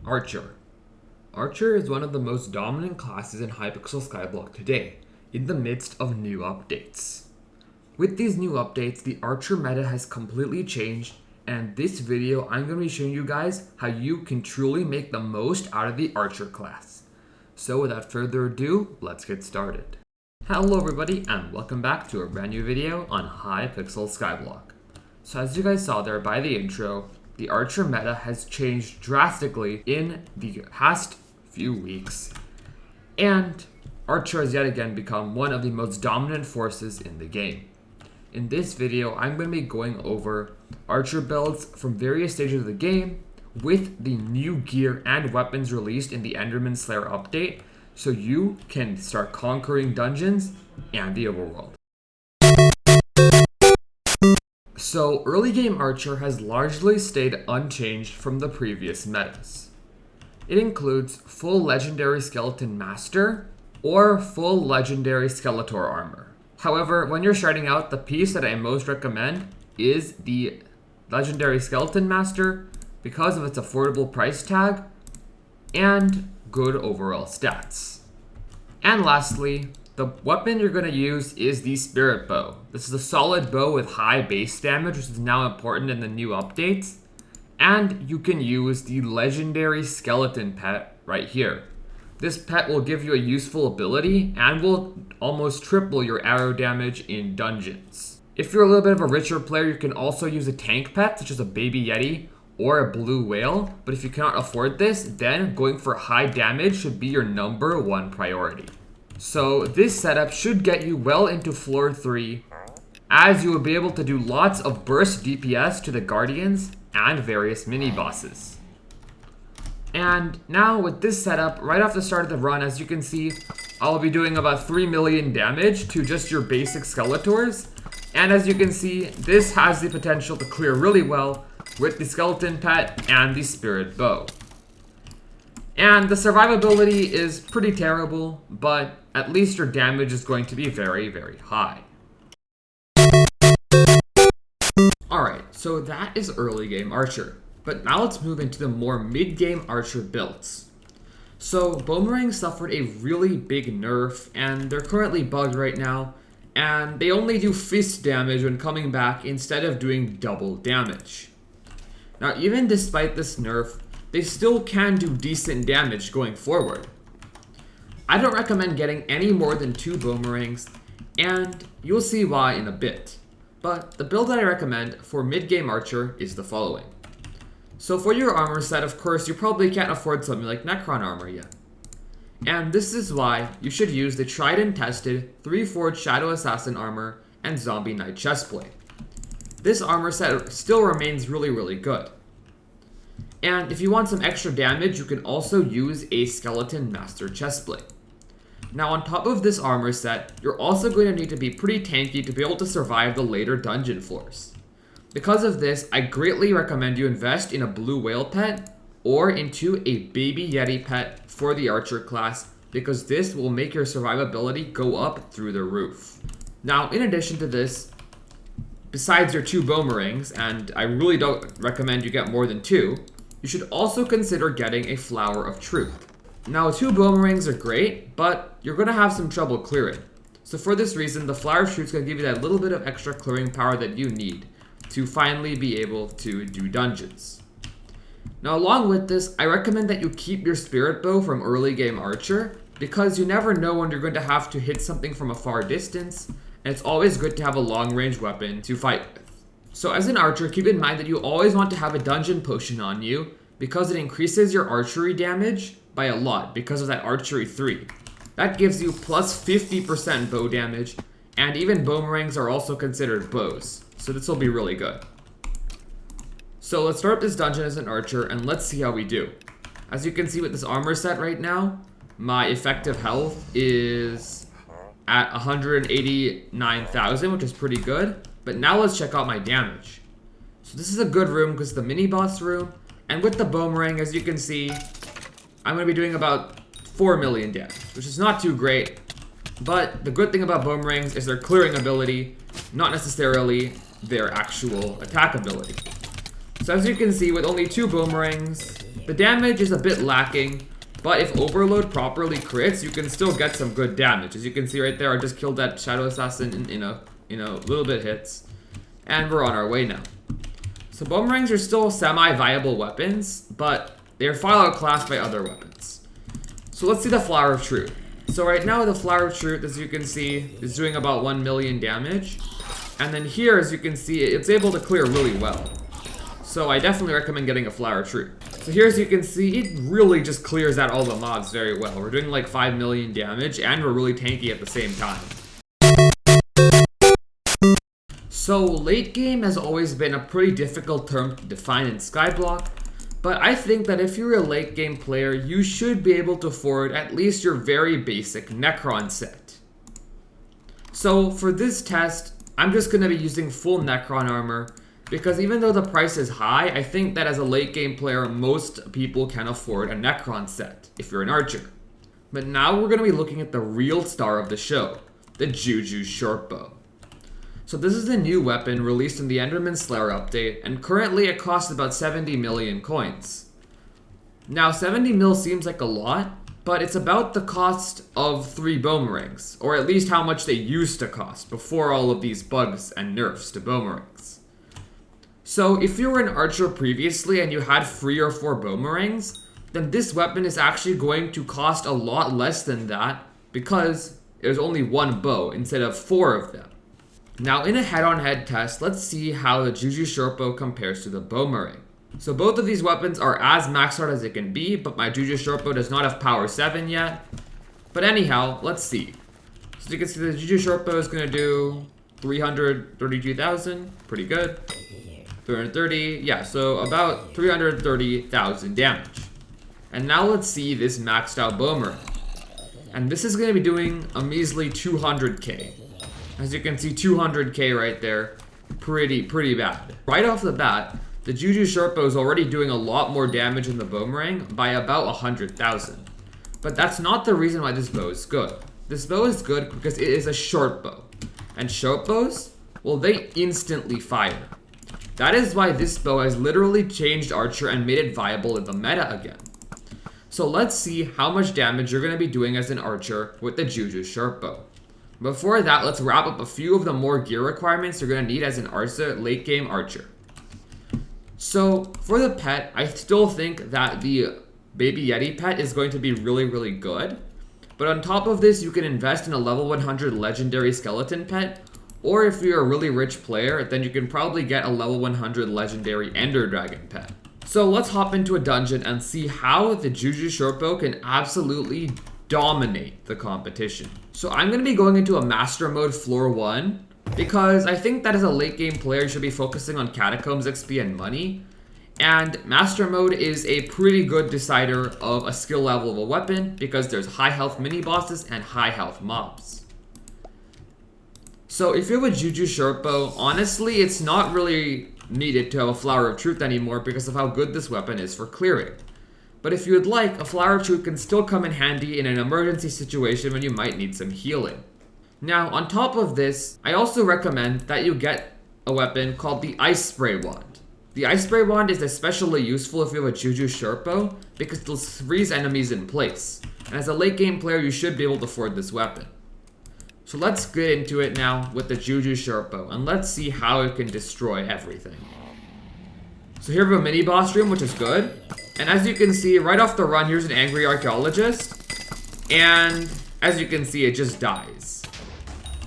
Archer. Archer is one of the most dominant classes in Hypixel Skyblock today, in the midst of new updates. With these new updates, the Archer meta has completely changed, and this video I'm going to be showing you guys how you can truly make the most out of the Archer class. So without further ado, let's get started. Hello everybody, and welcome back to a brand new video on Hypixel Skyblock. So as you guys saw there by the intro, the Archer meta has changed drastically in the past few weeks, and Archer has yet again become one of the most dominant forces in the game. In this video, I'm going to be going over Archer builds from various stages of the game with the new gear and weapons released in the Enderman Slayer update, so you can start conquering dungeons and the overworld. So early game Archer has largely stayed unchanged from the previous metas. It includes full legendary skeleton master or full legendary skeletor armor. However, when you're starting out, the piece that I most recommend is the legendary skeleton master because of its affordable price tag and good overall stats. And lastly, the weapon you're going to use is the spirit bow. This is a solid bow with high base damage, which is now important in the new updates. And you can use the legendary skeleton pet right here. This pet will give you a useful ability and will almost triple your arrow damage in dungeons. If you're a little bit of a richer player, you can also use a tank pet, such as a baby yeti or a blue whale. But if you cannot afford this, then going for high damage should be your number one priority. So this setup should get you well into floor 3, as you will be able to do lots of burst DPS to the guardians and various mini bosses. And now with this setup, right off the start of the run, as you can see, I'll be doing about 3 million damage to just your basic Skeletors. And as you can see, this has the potential to clear really well with the skeleton pet and the spirit bow. And the survivability is pretty terrible, but at least your damage is going to be very, very high. Alright, so that is early game Archer. But now let's move into the more mid-game Archer builds. So Boomerang suffered a really big nerf, and they're currently bugged right now, and they only do fist damage when coming back instead of doing double damage. Now even despite this nerf, they still can do decent damage going forward. I don't recommend getting any more than 2 Boomerangs, and you'll see why in a bit. But the build that I recommend for mid-game Archer is the following. So for your armor set, of course, you probably can't afford something like Necron armor yet. And this is why you should use the tried and tested 3-Forged Shadow Assassin armor and Zombie Knight chestplate. This armor set still remains really, really good. And if you want some extra damage, you can also use a Skeleton Master chestplate. Now on top of this armor set, you're also going to need to be pretty tanky to be able to survive the later dungeon floors. Because of this, I greatly recommend you invest in a blue whale pet or into a baby yeti pet for the Archer class, because this will make your survivability go up through the roof. Now in addition to this, besides your 2 Boomerangs, and I really don't recommend you get more than 2, you should also consider getting a Flower of Truth. Now 2 Boomerangs are great, but you're going to have some trouble clearing. So for this reason, the Flower of Truth is going to give you that little bit of extra clearing power that you need to finally be able to do dungeons. Now along with this, I recommend that you keep your spirit bow from early game Archer, because you never know when you're going to have to hit something from a far distance, and it's always good to have a long range weapon to fight with. So as an Archer, keep in mind that you always want to have a dungeon potion on you, because it increases your archery damage by a lot because of that archery 3. That gives you plus 50% bow damage, and even Boomerangs are also considered bows, so this will be really good. So let's start up this dungeon as an Archer, and let's see how we do. As you can see with this armor set right now, my effective health is at 189,000, which is pretty good. But now let's check out my damage. So this is a good room because it's the mini boss room, and with the Boomerang, as you can see, I'm going to be doing about 4 million damage, which is not too great. But the good thing about Boomerangs is their clearing ability, not necessarily their actual attack ability. So as you can see, with only 2 Boomerangs, The damage is a bit lacking, but if Overload properly crits, you can still get some good damage. As you can see right there, I just killed that Shadow Assassin in a little bit hits. And we're on our way now. So boomerangs are still semi-viable weapons, but they're far outclassed by other weapons. So let's see the Flower of Truth. So right now the Flower of Truth, as you can see, is doing about 1 million damage. And then here, as you can see, it's able to clear really well. So I definitely recommend getting a Flower of Truth. So here, as you can see, it really just clears out all the mobs very well. We're doing like 5 million damage, and we're really tanky at the same time. So late game has always been a pretty difficult term to define in Skyblock, but I think that if you're a late game player, you should be able to afford at least your very basic Necron set. So for this test, I'm just going to be using full Necron armor, because even though the price is high, I think that as a late game player, most people can afford a Necron set, if you're an archer. But now we're going to be looking at the real star of the show, the Juju Shortbow. So this is a new weapon released in the Enderman Slayer update, and currently it costs about 70 million coins. Now 70 mil seems like a lot, but it's about the cost of 3 boomerangs, or at least how much they used to cost before all of these bugs and nerfs to boomerangs. So if you were an archer previously and you had 3 or 4 boomerangs, then this weapon is actually going to cost a lot less than that because there's only 1 bow instead of 4 of them. Now in a head-on-head test, let's see how the Juju Shortbow compares to the boomerang. So both of these weapons are as maxed out as it can be, but my Juju Shortbow does not have power 7 yet. But anyhow, let's see. So you can see the Juju Shortbow is going to do 332,000, pretty good. 330, yeah, so about 330,000 damage. And now let's see this maxed out boomerang. And this is going to be doing a measly 200k. As you can see, 200k right there, pretty bad. Right off the bat, the Juju Shortbow is already doing a lot more damage than the boomerang by about 100,000. But that's not the reason why this bow is good. This bow is good because it is a short bow. And short bows, well, they instantly fire. That is why this bow has literally changed Archer and made it viable in the meta again. So let's see how much damage you're going to be doing as an Archer with the Juju Shortbow. Before that, let's wrap up a few of the more gear requirements you're going to need as an late game Archer. So for the pet, I still think that the Baby Yeti pet is going to be really good. But on top of this, you can invest in a level 100 legendary skeleton pet. Or if you're a really rich player, then you can probably get a level 100 legendary Ender Dragon pet. So let's hop into a dungeon and see how the Juju Shortbow can absolutely dominate the competition. So I'm going to be going into a master mode floor 1 because I think that as a late game player you should be focusing on catacombs XP and money, and master mode is a pretty good decider of a skill level of a weapon because there's high health mini bosses and high health mobs. So if you have a Juju Shortbow, honestly it's not really needed to have a Flower of Truth anymore because of how good this weapon is for clearing. But if you would like, a Flower of Truth can still come in handy in an emergency situation when you might need some healing. Now, on top of this, I also recommend that you get a weapon called the Ice Spray Wand. The Ice Spray Wand is especially useful if you have a Juju Shortbow because it'll freeze enemies in place. And as a late game player, you should be able to afford this weapon. So let's get into it now with the Juju Shortbow, and let's see how it can destroy everything. So here we have a mini boss room, which is good. And as you can see, right off the run, here's an angry archaeologist. And as you can see, it just dies.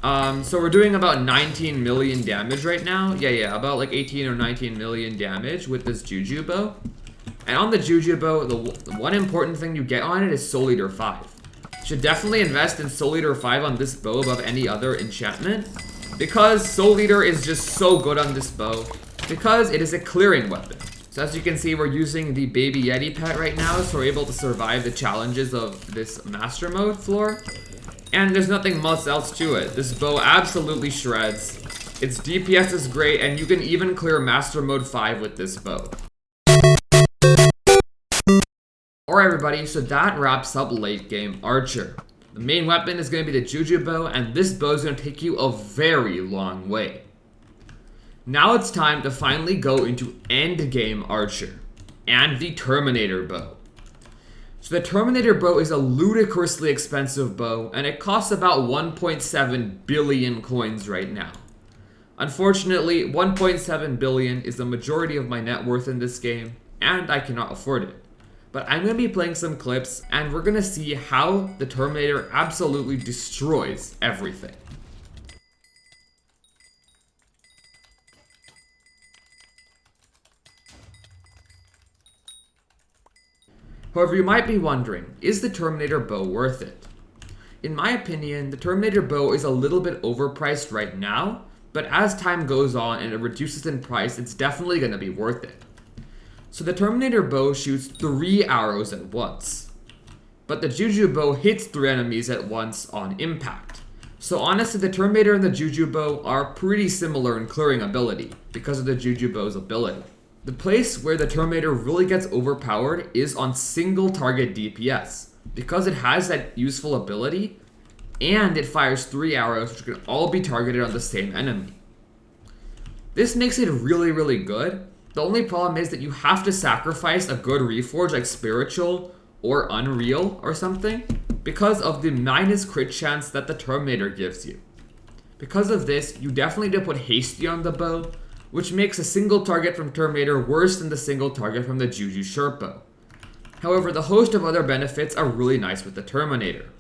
So we're doing about 19 million damage right now. Yeah, about like 18 or 19 million damage with this Juju bow. And on the Juju bow, the one important thing you get on it is Soul Eater 5. You should definitely invest in Soul Eater 5 on this bow above any other enchantment, because Soul Eater is just so good on this bow because it is a clearing weapon. So as you can see, we're using the Baby Yeti pet right now, so we're able to survive the challenges of this master mode floor. And there's nothing much else to it. This bow absolutely shreds. Its DPS is great, and you can even clear master mode 5 with this bow. Alright everybody, so that wraps up late game Archer. The main weapon is going to be the Juju bow, and this bow is going to take you a very long way. Now it's time to finally go into end game Archer. and the Terminator bow. So the Terminator bow is a ludicrously expensive bow, and it costs about 1.7 billion coins right now. Unfortunately, 1.7 billion is the majority of my net worth in this game, and I cannot afford it. But I'm going to be playing some clips, and we're going to see how the Terminator absolutely destroys everything. However, you might be wondering, is the Terminator bow worth it? In my opinion, the Terminator bow is a little bit overpriced right now, but as time goes on and it reduces in price, it's definitely going to be worth it. So the Terminator bow shoots 3 arrows at once, but the Juju bow hits 3 enemies at once on impact. So honestly, the Terminator and the Juju bow are pretty similar in clearing ability because of the Juju bow's ability. The place where the Terminator really gets overpowered is on single target DPS, because it has that useful ability, and it fires 3 arrows which can all be targeted on the same enemy. This makes it really good. The only problem is that you have to sacrifice a good reforge like Spiritual or Unreal or something, because of the minus crit chance that the Terminator gives you. Because of this, you definitely need to put Hasty on the bow, which makes a single target from Terminator worse than the single target from the Juju short bow. However, the host of other benefits are really nice with the Terminator.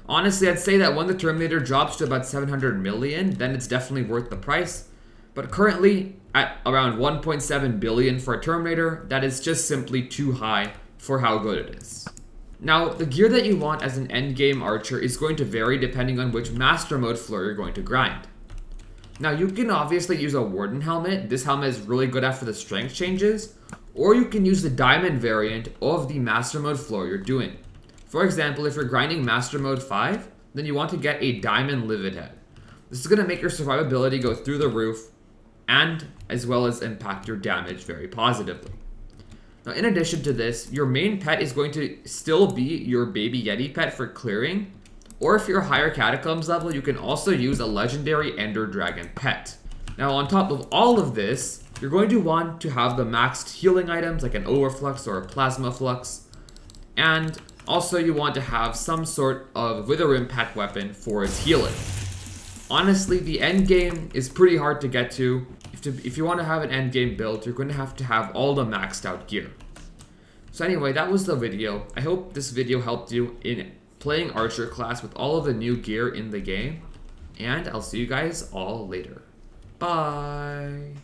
Honestly, I'd say that when the Terminator drops to about 700 million, then it's definitely worth the price. But currently, at around 1.7 billion for a Terminator, that is just simply too high for how good it is. Now, the gear that you want as an endgame archer is going to vary depending on which master mode floor you're going to grind. Now, you can obviously use a Warden helmet. This helmet is really good after the strength changes. Or you can use the diamond variant of the master mode floor you're doing. For example, if you're grinding master mode 5, then you want to get a diamond livid head. This is going to make your survivability go through the roof, and as well as impact your damage very positively. Now, in addition to this, your main pet is going to still be your baby Yeti pet for clearing. Or if you're a higher Catacombs level, you can also use a legendary Ender Dragon pet. Now, on top of all of this, you're going to want to have the maxed healing items like an Overflux or a Plasma Flux. And also you want to have some sort of Wither Impact weapon for its healing. Honestly, the end game is pretty hard to get to. If you want to have an end game build, you're going to have all the maxed out gear. So anyway, that was the video. I hope this video helped you in playing Archer class with all of the new gear in the game. And I'll see you guys all later. Bye!